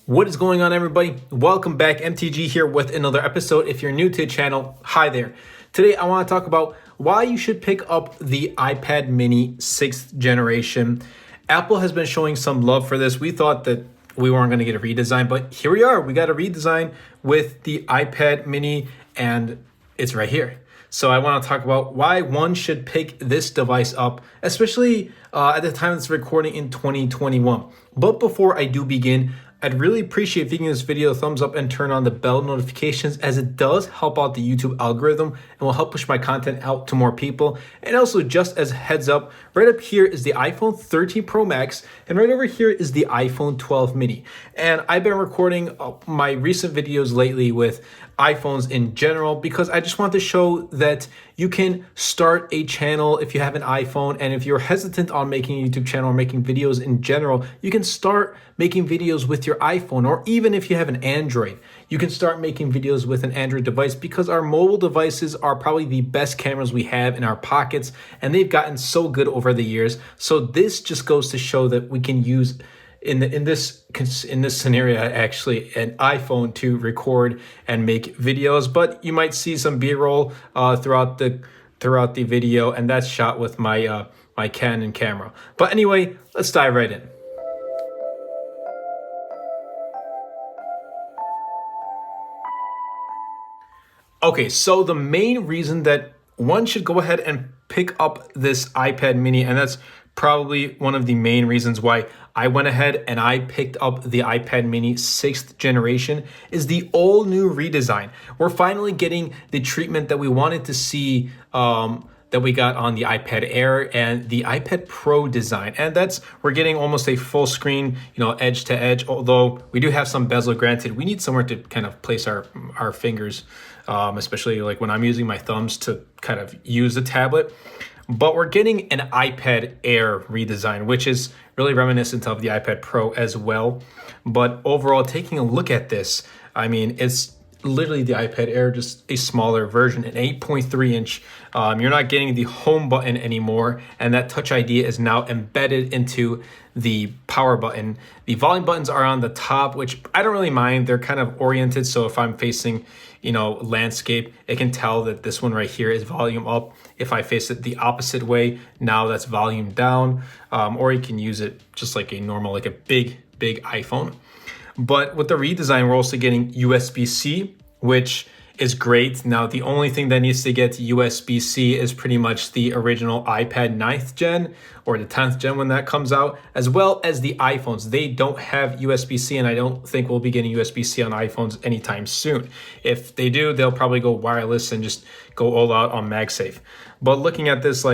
What is going on, everybody? Welcome back. MTG here with another episode. If you're new to the channel, hi there. Today I want to talk about why you should pick up the iPad mini 6th generation. Apple has been showing some love for this. We thought that we weren't going to get a redesign, but here we are. We got a redesign with the iPad mini and it's right here. So I want to talk about why one should pick this device up, especially at the time it's recording in 2021. But before I do begin, I'd really appreciate if you give this video a thumbs up and turn on the bell notifications, as it does help out the YouTube algorithm and will help push my content out to more people. And also, just as a heads up, right up here is the iPhone 13 Pro Max, and right over here is the iPhone 12 mini. And I've been recording my recent videos lately with iPhones in general because I just want to show that you can start a channel if you have an iPhone, and if you're hesitant on making a YouTube channel or making videos in general, you can start making videos with your iPhone. Or even if you have an Android, you can start making videos with an Android device, because our mobile devices are probably the best cameras we have in our pockets, and they've gotten so good over the years. So this just goes to show that we can use in this scenario actually an iPhone to record and make videos. But you might see some B-roll throughout the video, and that's shot with my my Canon camera. But anyway, let's dive right in. Okay, so the main reason that one should go ahead and pick up this iPad mini, and that's probably one of the main reasons why I went ahead and I picked up the iPad mini 6th generation, is the all new redesign. We're finally getting the treatment that we wanted to see that we got on the iPad Air and the iPad Pro design. And we're getting almost a full screen, edge to edge, although we do have some bezel. Granted, we need somewhere to kind of place our fingers, especially like when I'm using my thumbs to kind of use the tablet. But we're getting an iPad Air redesign, which is really reminiscent of the iPad Pro as well. But overall, taking a look at this, I mean, it's literally the iPad Air, just a smaller version, an 8.3 inch. You're not getting the home button anymore, and that Touch ID is now embedded into the power button. The volume buttons are on the top, which I don't really mind. They're kind of oriented, so if I'm facing landscape, it can tell that this one right here is volume up. If I face it the opposite way, now that's volume down. Or you can use it just like a normal, like a big iPhone. But with the redesign, we're also getting USB-C, which is great. Now, the only thing that needs to get USB-C is pretty much the original iPad 9th gen or the 10th gen when that comes out, as well as the iPhones. They don't have USB-C, and I don't think we'll be getting USB-C on iPhones anytime soon. If they do, they'll probably go wireless and just go all out on MagSafe. But looking at this,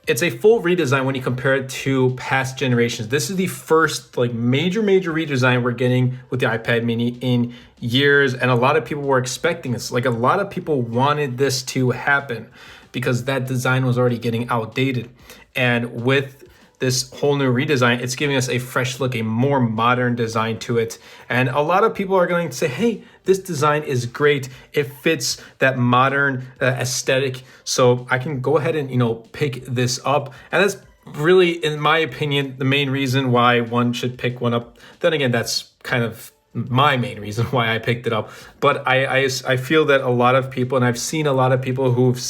it's a full redesign when you compare it to past generations. This is the first major redesign we're getting with the iPad mini in years, and a lot of people were expecting this. A lot of people wanted this to happen because that design was already getting outdated. And with this whole new redesign, it's giving us a fresh look, a more modern design to it. And a lot of people are going to say, hey, this design is great. It fits that modern aesthetic. So I can go ahead and, pick this up. And that's really, in my opinion, the main reason why one should pick one up. Then again, that's kind of my main reason why I picked it up. But I feel that a lot of people, and I've seen a lot of people who've,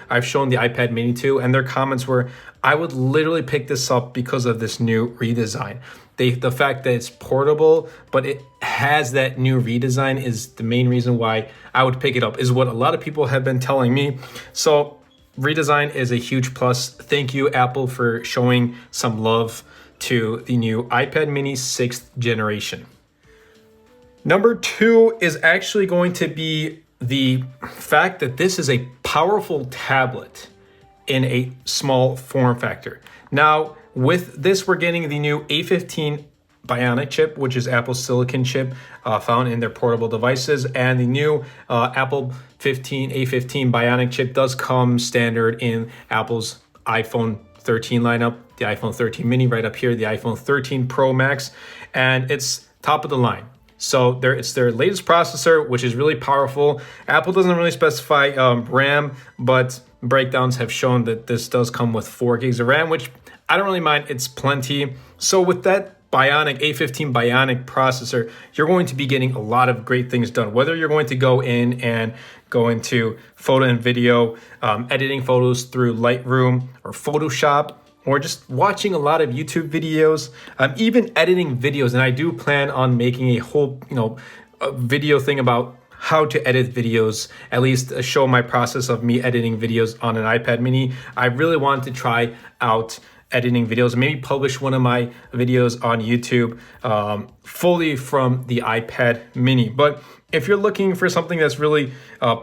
I've shown the iPad mini to, and their comments were, I would literally pick this up because of this new redesign. The fact that it's portable, but it has that new redesign is the main reason why I would pick it up, is what a lot of people have been telling me. So redesign is a huge plus. Thank you, Apple, for showing some love to the new iPad mini 6th generation. Number 2 is actually going to be the fact that this is a powerful tablet in a small form factor. Now, with this, we're getting the new A15 Bionic chip, which is Apple's silicon chip found in their portable devices. And the new Apple A15 Bionic chip does come standard in Apple's iPhone 13 lineup, the iPhone 13 mini right up here, the iPhone 13 Pro Max, and it's top of the line. So it's their latest processor, which is really powerful. Apple doesn't really specify RAM, but breakdowns have shown that this does come with 4 gigs of RAM, which I don't really mind. It's plenty. So with that Bionic A15 Bionic processor, you're going to be getting a lot of great things done. Whether you're going to go in and go into photo and video, editing photos through Lightroom or Photoshop, or just watching a lot of YouTube videos, even editing videos. And I do plan on making a whole, a video thing about how to edit videos, at least show my process of me editing videos on an iPad mini. I really want to try out editing videos, maybe publish one of my videos on YouTube fully from the iPad mini. But if you're looking for something that's really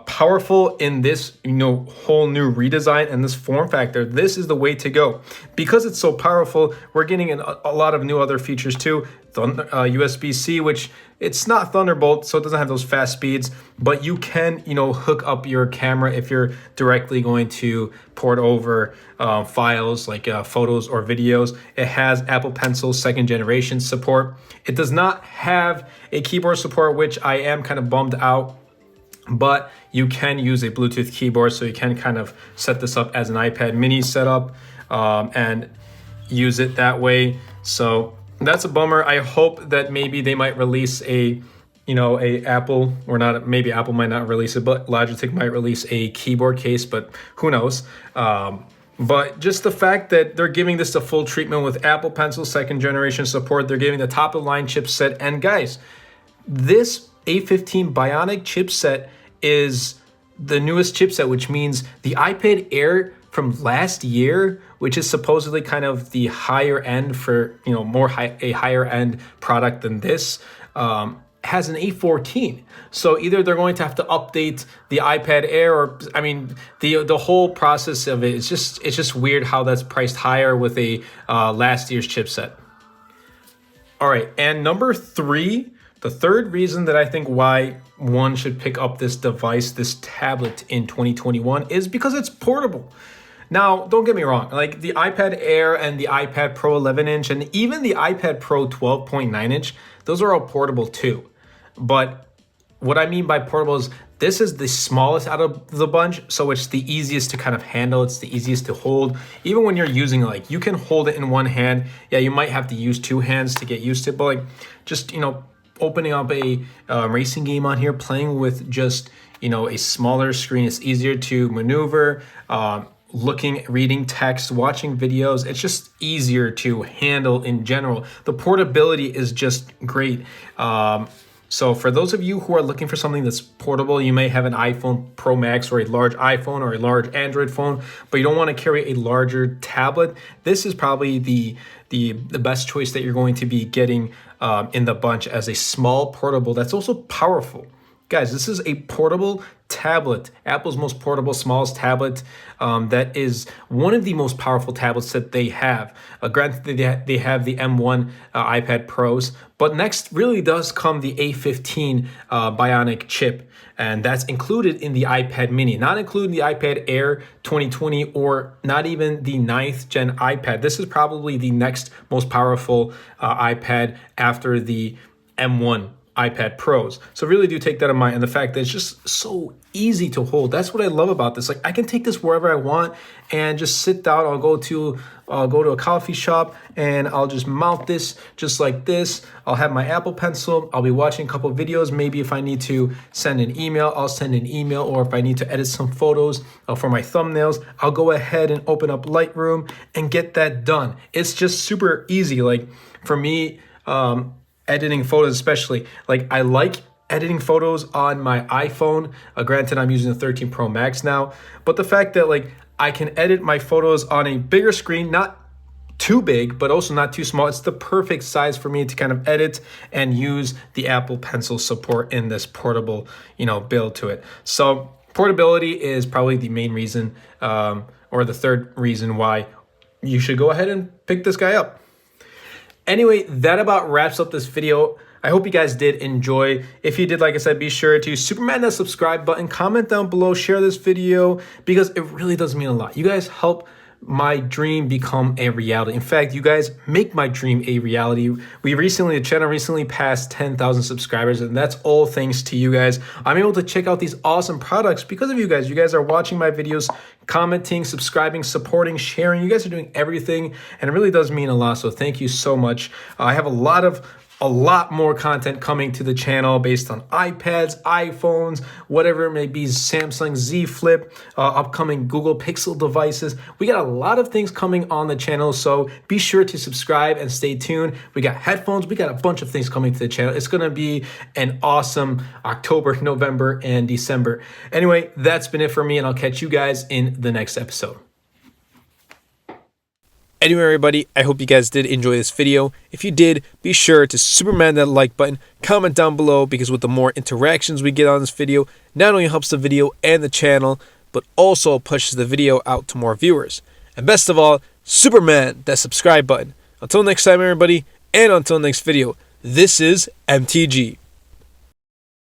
powerful in this, whole new redesign and this form factor, this is the way to go. Because it's so powerful, we're getting a lot of new other features too. USB-C, which it's not Thunderbolt, so it doesn't have those fast speeds, but you can, hook up your camera if you're directly going to port over files like photos or videos. It has Apple Pencil 2nd generation support. It does not have a keyboard support, which I am kind of bummed out, but you can use a Bluetooth keyboard, so you can kind of set this up as an iPad mini setup and use it that way. So that's a bummer. I hope that maybe they might release a Apple, or not, maybe Apple might not release it, but Logitech might release a keyboard case, but who knows. But just the fact that they're giving this a full treatment with Apple Pencil 2nd generation support, they're giving the top of the line chipset. And guys, this A15 Bionic chipset is the newest chipset, which means the iPad Air from last year, which is supposedly kind of the higher end for, a higher end product than this, has an A14. So either they're going to have to update the iPad Air, or the whole process of it is just weird how that's priced higher with a last year's chipset. All right, and number 3, the third reason that I think why one should pick up this device, this tablet in 2021, is because it's portable. Now, don't get me wrong, like the iPad Air and the iPad Pro 11-inch and even the iPad Pro 12.9-inch, those are all portable too. But what I mean by portable is this is the smallest out of the bunch, so it's the easiest to kind of handle, it's the easiest to hold. Even when you're using it, you can hold it in one hand. Yeah, you might have to use 2 hands to get used to it, but just, opening up a racing game on here, playing with just, a smaller screen, it's easier to maneuver. Reading text, watching videos, it's just easier to handle in general. The portability is just great. So for those of you who are looking for something that's portable, you may have an iPhone Pro Max or a large iPhone or a large Android phone, but you don't want to carry a larger tablet. This is probably the best choice that you're going to be getting in the bunch, as a small portable that's also powerful. Guys, this is a portable tablet, Apple's most portable, smallest tablet. That is one of the most powerful tablets that they have. Granted, they have the M1 iPad Pros, but next really does come the A15 Bionic chip, and that's included in the iPad mini, not including the iPad Air 2020 or not even the 9th gen iPad. This is probably the next most powerful iPad after the M1 iPad Pros. So really do take that in mind. And the fact that it's just so easy to hold. That's what I love about this. Like, I can take this wherever I want and just sit down. I'll go to a coffee shop and I'll just mount this just like this. I'll have my Apple Pencil. I'll be watching a couple of videos. Maybe if I need to send an email, I'll send an email. Or if I need to edit some photos for my thumbnails, I'll go ahead and open up Lightroom and get that done. It's just super easy. Like for me, editing photos especially, like I like editing photos on my iPhone. Granted, I'm using the 13 Pro Max now, but the fact that like I can edit my photos on a bigger screen, not too big, but also not too small. It's the perfect size for me to kind of edit and use the Apple Pencil support in this portable, build to it. So portability is probably the main reason, or the third reason why you should go ahead and pick this guy up. Anyway, that about wraps up this video. I hope you guys did enjoy. If you did, like I said, be sure to Superman that subscribe button, comment down below, share this video, because it really does mean a lot. You guys help my dream become a reality. In fact, you guys make my dream a reality. The channel recently passed 10,000 subscribers, and that's all thanks to you guys. I'm able to check out these awesome products because of you guys. You guys are watching my videos, commenting, subscribing, supporting, sharing. You guys are doing everything, and it really does mean a lot. So thank you so much. I have a lot more content coming to the channel based on iPads, iPhones, whatever it may be, Samsung Z Flip, upcoming Google Pixel devices. We got a lot of things coming on the channel, so be sure to subscribe and stay tuned. We got headphones, we got a bunch of things coming to the channel. It's gonna be an awesome October, November, and December. Anyway, that's been it for me, and I'll catch you guys in the next episode. Anyway, everybody, I hope you guys did enjoy this video. If you did, be sure to Superman that like button, comment down below, because with the more interactions we get on this video, not only helps the video and the channel, but also pushes the video out to more viewers. And best of all, Superman that subscribe button. Until next time, everybody, and until next video, this is MTG.